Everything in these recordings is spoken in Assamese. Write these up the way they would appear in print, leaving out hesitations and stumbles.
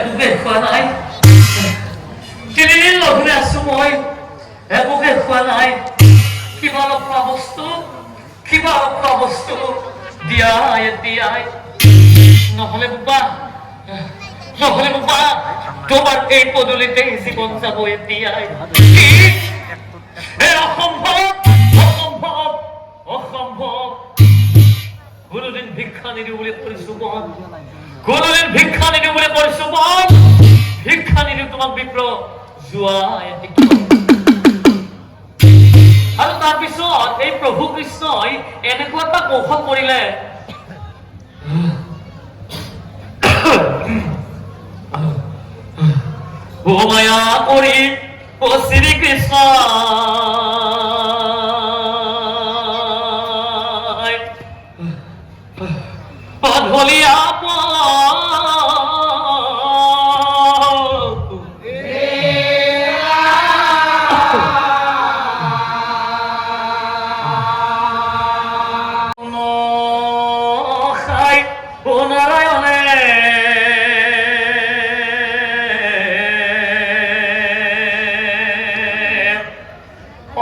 একোকে খোৱা নাই তিনিদিন লঘোনে আছো মই একোকে খোৱা নাই কিবা অলপ খোৱা বস্তু দিয়াই নহলে বোপা তোমাৰ এই পদলিতে জীবন যাব এতিয়াই অসম্ভৱ কোনোদিন ভিক্ষা নিদিওঁ বুলি কৰিছো বন ভিক্ষা নিদিওঁ তোমাক বিপ্ৰ যোৱা আৰু তাৰপিছত এই প্ৰভু কৃষ্ণই এনেকুৱা এটা কৌশল কৰিলে ও মায়া কৰি ও শ্ৰী কৃষ্ণ পধলিয়া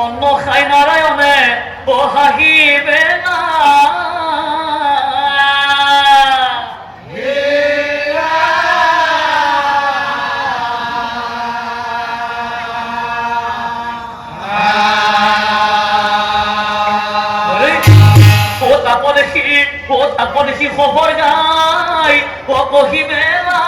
অন্ন খাই নারায়ণে ও হাহিবে না দেখি খবর গাই ও কহিবে না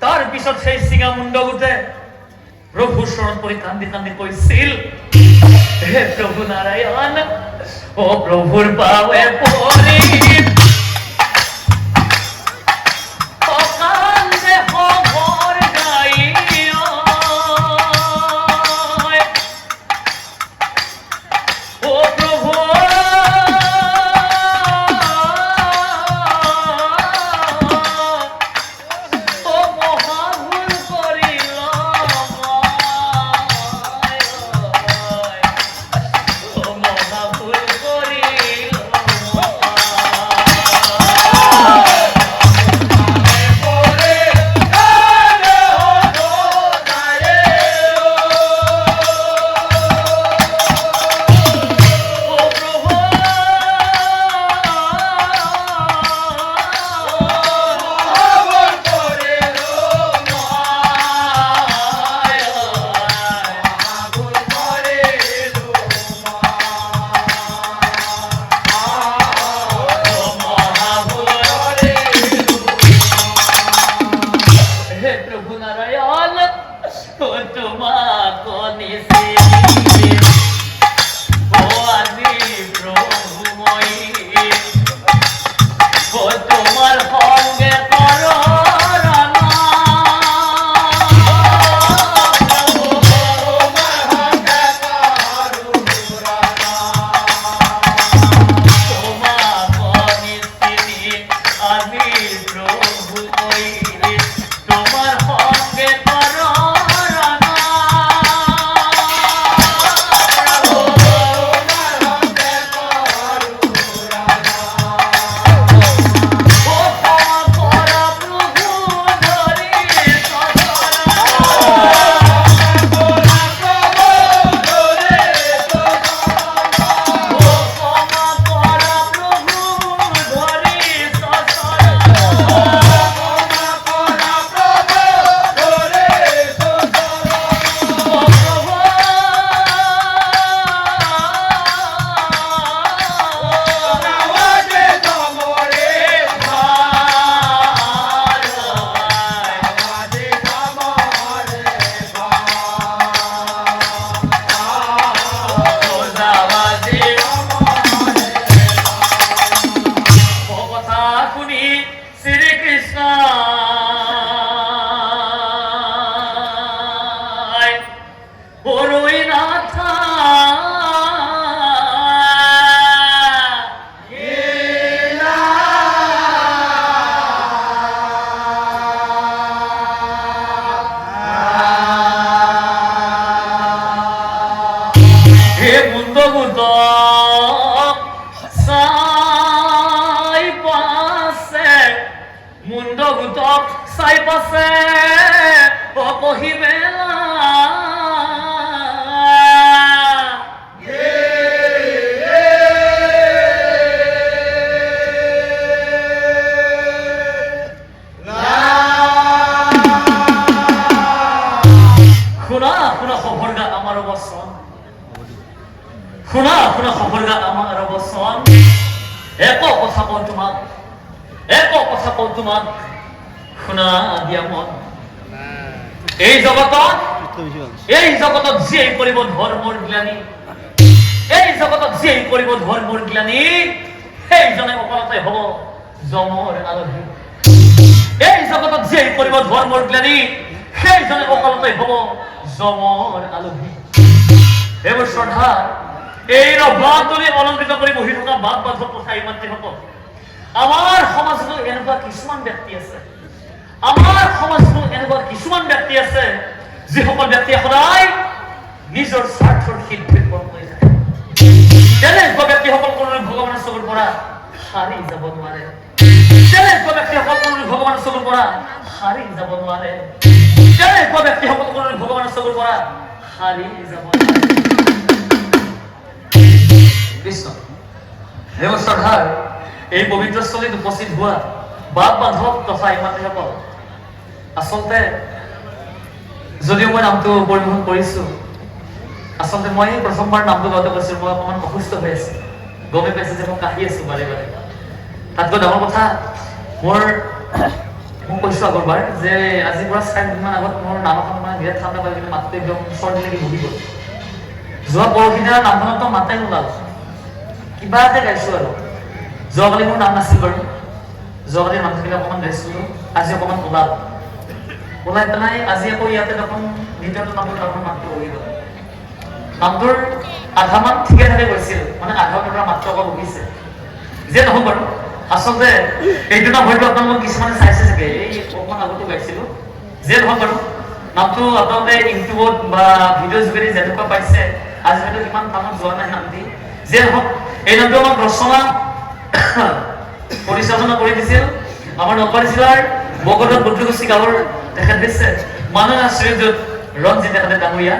তার পিছত সেই সিঙা মুন্ড উঠে প্রভুর শরণ করে কান্দি কইছিল হে প্রভু নারায়ণ ও প্রভুর পাওয়ে পড়ি তোমার সঙ্গে খবৰগা আমাৰ বচন শুনা খবৰগা আমাৰ বচন এক কথা কওঁ তোমাক শুনা দিয়া মন এই জগতত যিয়ে কৰিব ধৰ্মৰ জ্ঞানী সেইজনে অকলতে হ'ব যমৰ আলহী এই জগতত যিয়ে কৰিব ধৰ্মৰ জ্ঞানী সেইজনে অকলতে হ'ব যমৰ আলহী এইবোৰ শ্ৰদ্ধা এই ৰবাত তুলি অলংকৃত কৰি বহি থকা বাপ বাধক কথাই মাতৃসকল আমাৰ সমাজতো এনেকুৱা কিছুমান ব্যক্তি আছে যিসকল ব্যক্তিয়ে সদায় নিজৰ স্বাৰ্থৰ হিত বিপদ কৰি থাকে তেনেকুৱা ব্যক্তিসকল কোনো ভগৱানৰ চকুৰ পৰা সাৰি যাব নোৱাৰে কৃষ্ণ শ্ৰদ্ধাৰ এই পবিত্ৰ স্থলীত উপস্থিত হোৱা বাপ বাধক তথা ইমানসকল আচলতে যদিও মই নামটো পৰিবহন কৰিছো আচলতে মই প্ৰথমবাৰ নামটো গাওঁতে কৈছিলো মই অকণমান অসুস্থ হৈ আছো গমে পাইছে যে মই কাহি আছো বাৰে বাৰে তাতকৈ ডাঙৰ কথা মোক কৈছো আগৰবাৰ যে আজিৰ পৰা 4 দিনমান আগত মোৰ নাম এখন মানে বিৰাট ঠাণ্ডা পাই কিন্তু মাতটো একদম চৰ্দি লাগি বহি গ'ল যোৱা পৰহিদিনা নামখনতো মাতাই নোলাল কিবা এটা গাইছো আৰু যোৱাকালি মোৰ নাম নাছিল বাৰু যোৱাকালি নাম থাকিলে অকণমান গাইছিলো আজি অকণমান ওলাই পেলাই আজি আকৌ ইয়াতে দেখোন দ্বিতীয়টো নামটোৰ মাতটো বহি গ'ল নামটোৰ আধামান ঠিকে থাকে গৈছিল মানে আধাৰ পৰা মাত্ৰ অকল বহিছে যে নহওক বাৰু আচলতে এইটো নাম হয়তো আপোনালোক কিছুমানে চাইছে চাগে এই অকণমান আগতো গাইছিলো যে নহওক বাৰু নামটো আপোনালোকে ইউটিউবত বা ভিডিঅ' যোগেদি যেনেকুৱা পাইছে আজি হয়তো ইমান কামত যোৱা নাই নামটি যে নহওক এই নামটো আমাক ৰচনা পৰিচালনা কৰি দিছিল আমাৰ নলবাৰী জিলাৰ বগদৰ বুদ্ধিগোষ্ঠী গাঁৱৰ তেখেত দিছে মাননীয় শ্ৰীযুত ৰঞ্জিত তেখেতে ডাঙৰীয়া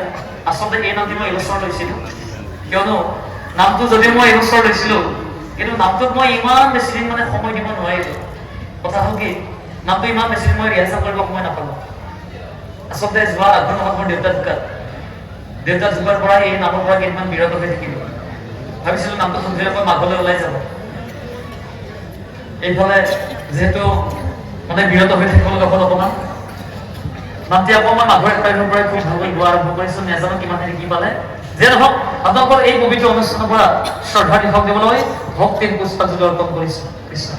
আচলতে এই নামটি মই এইবছৰ লৈছিলো কিয়নো নামটো যদিও মই এইবছৰ লৈছিলো কিন্তু নামটোত মই ইমান বেছি দিন মানে সময় দিব নোৱাৰিলো কথা হ'ল কি নামটো ইমান বেছি দিন মই ৰিহাৰ্চেল কৰিব সময় নাপালো আচলতে যোৱা আঘোণ মাহত মোৰ দেউতা ঢুকাৰ পৰা এই নামৰ পৰা কেইদিনমান বিৰত হৈ থাকিলো ভাবিছিলো নামটো সুন্দৰীয়াকৈ মাঘলৈ ওলাই যাব এইফালে যিহেতু মানে বিৰত হৈ থাকিব লগা হ'ল অকণমান নামটি আকৌ মই মাঘৰ 1 তাৰিখৰ পৰাই খুব ভালকৈ গোৱা আৰম্ভ কৰিছো নাজানো কিমানখিনি কি পালে যে নহওক আপোনালোকৰ এই পবিত্ৰ অনুষ্ঠানৰ পৰা শ্ৰদ্ধা দিশক দিবলৈ ভক্তিৰ পুষ্পাঞ্জলি অৰ্পণ কৰিছো কৃষ্ণ